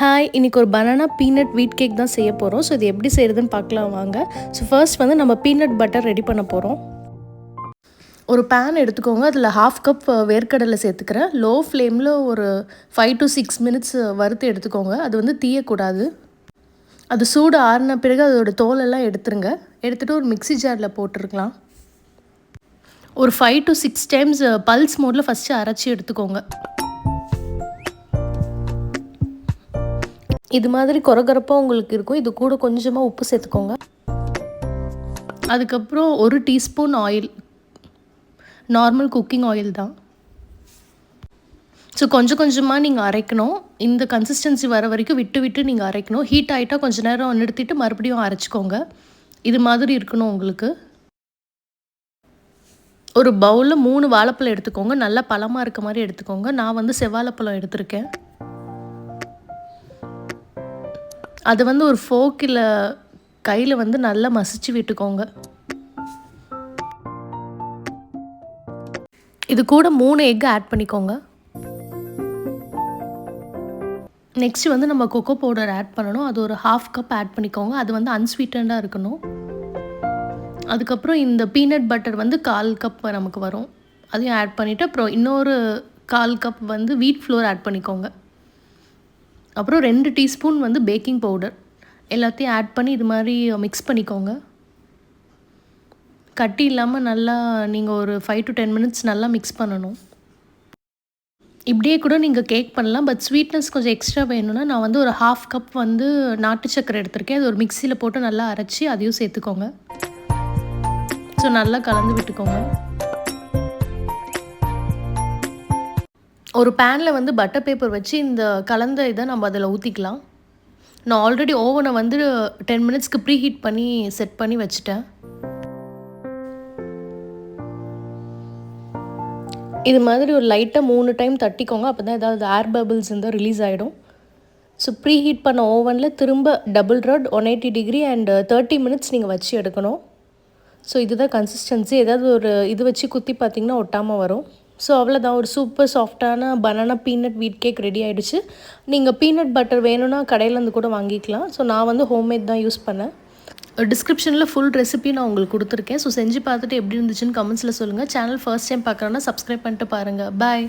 Hi, இன்றைக்கி ஒரு banana peanut வீட் கேக் தான் செய்ய போகிறோம். ஸோ இது எப்படி செய்கிறதுன்னு பார்க்கலாம் வாங்க. ஸோ ஃபர்ஸ்ட் வந்து நம்ம பீனட் பட்டர் ரெடி பண்ண போகிறோம். ஒரு பேன் எடுத்துக்கோங்க. அதில் 1/2 கப் வேர்க்கடலை சேர்த்துக்கிறேன். லோ ஃப்ளேமில் ஒரு 5 to 6 மினிட்ஸ் வறுத்து எடுத்துக்கோங்க. அது வந்து தீயக்கூடாது. அது சூடு ஆறின பிறகு அதோட தோலெல்லாம் எடுத்துருங்க. எடுத்துகிட்டு ஒரு மிக்ஸி ஜாரில் போட்டுருக்கலாம். ஒரு 5 to 6 டைம்ஸ் பல்ஸ் மோடில் ஃபஸ்ட்டு அரைச்சி எடுத்துக்கோங்க. இது மாதிரி கொரகொரப்பாக உங்களுக்கு இருக்கும். இது கூட கொஞ்சமாக உப்பு சேர்த்துக்கோங்க. அதுக்கப்புறம் 1 teaspoon oil, normal cooking oil தான். ஸோ கொஞ்சம் கொஞ்சமாக நீங்கள் அரைக்கணும். இந்த கன்சிஸ்டன்சி வர வரைக்கும் விட்டு விட்டு நீங்கள் அரைக்கணும். ஹீட் ஆகிட்டால் கொஞ்சம் நேரம் நிறுத்திட்டு மறுபடியும் அரைச்சிக்கோங்க. இது மாதிரி இருக்கணும் உங்களுக்கு. ஒரு பவுலில் 3 வாழைப்பழம் எடுத்துக்கோங்க. நல்லா பழமாக இருக்க மாதிரி எடுத்துக்கோங்க. நான் வந்து செவ்வாழைப்பழம் எடுத்திருக்கேன். அது வந்து ஒரு ஃபோக்கில் கையில் வந்து நல்லா மசிச்சு விட்டுக்கோங்க. இது கூட 3 எக் ஆட் பண்ணிக்கோங்க. நெக்ஸ்ட் வந்து நம்ம கொக்கோ பவுடர் ஆட் பண்ணணும். அது ஒரு 1/2 கப் ஆட் பண்ணிக்கோங்க. அது வந்து அன்ஸ்வீட்டண்டாக இருக்கணும். அதுக்கப்புறம் இந்த பீனட் பட்டர் வந்து 1/4 கப் நமக்கு வரும். அதையும் ஆட் பண்ணிவிட்டு அப்புறம் இன்னொரு 1/4 கப் வந்து வீட் ஃப்ளோர் ஆட் பண்ணிக்கோங்க. அப்புறம் 2 டீஸ்பூன் வந்து பேக்கிங் பவுடர் எல்லாத்தையும் ஆட் பண்ணி இது மாதிரி மிக்ஸ் பண்ணிக்கோங்க. கட்டி இல்லாமல் நல்லா நீங்கள் ஒரு 5 to 10 மினிட்ஸ் நல்லா மிக்ஸ் பண்ணணும். இப்படியே கூட நீங்கள் கேக் பண்ணலாம். பட் ஸ்வீட்னஸ் கொஞ்சம் எக்ஸ்ட்ரா வேணும்னா நான் வந்து ஒரு 1/2 கப் வந்து நாட்டு சக்கரை எடுத்திருக்கேன். அது ஒரு மிக்சியில் போட்டு நல்லா அரைச்சி அதையும் சேர்த்துக்கோங்க. ஸோ நல்லா கலந்து விட்டுக்கோங்க. ஒரு பேனில் வந்து பட்டர் பேப்பர் வச்சு இந்த கலந்த இதை நம்ம அதில் ஊற்றிக்கலாம். நான் ஆல்ரெடி ஓவனை வந்து 10 மினிட்ஸ்க்கு ப்ரீ ஹீட் பண்ணி செட் பண்ணி வச்சுட்டேன். இது மாதிரி ஒரு லைட்டாக 3 டைம் தட்டிக்கோங்க. அப்போ தான் ஏதாவது ஏர் பபிள்ஸ் இருந்தால் ரிலீஸ் ஆகிடும். ஸோ ப்ரீ ஹீட் பண்ண ஓவனில் திரும்ப double rod 180 degree and 30 minutes நீங்கள் வச்சு எடுக்கணும். ஸோ இதுதான் கன்சிஸ்டன்சி. ஏதாவது ஒரு இது வச்சு குத்தி பார்த்திங்கன்னா ஒட்டாமல் வரும். ஸோ அவ்வளோதான், ஒரு சூப்பர் சாஃப்டான பனானா பீனட் வீட் கேக் ரெடி ஆகிடுச்சு. நீங்கள் பீனட் பட்டர் வேணும்னா கடையிலேருந்து கூட வாங்கிக்கலாம். ஸோ நான் வந்து ஹோம்மேட் தான் யூஸ் பண்ணேன். டிஸ்கிரிப்ஷனில் ஃபுல் ரெசிபி நான் உங்களுக்கு கொடுத்துருக்கேன். ஸோ செஞ்சு பார்த்துட்டு எப்படி இருந்துச்சுன்னு கமெண்ட்ஸில் சொல்லுங்கள். சேனல் ஃபர்ஸ்ட் டைம் பார்க்குறேன்னா சப்ஸ்கிரைப் பண்ணிட்டு பாருங்கள். பாய்.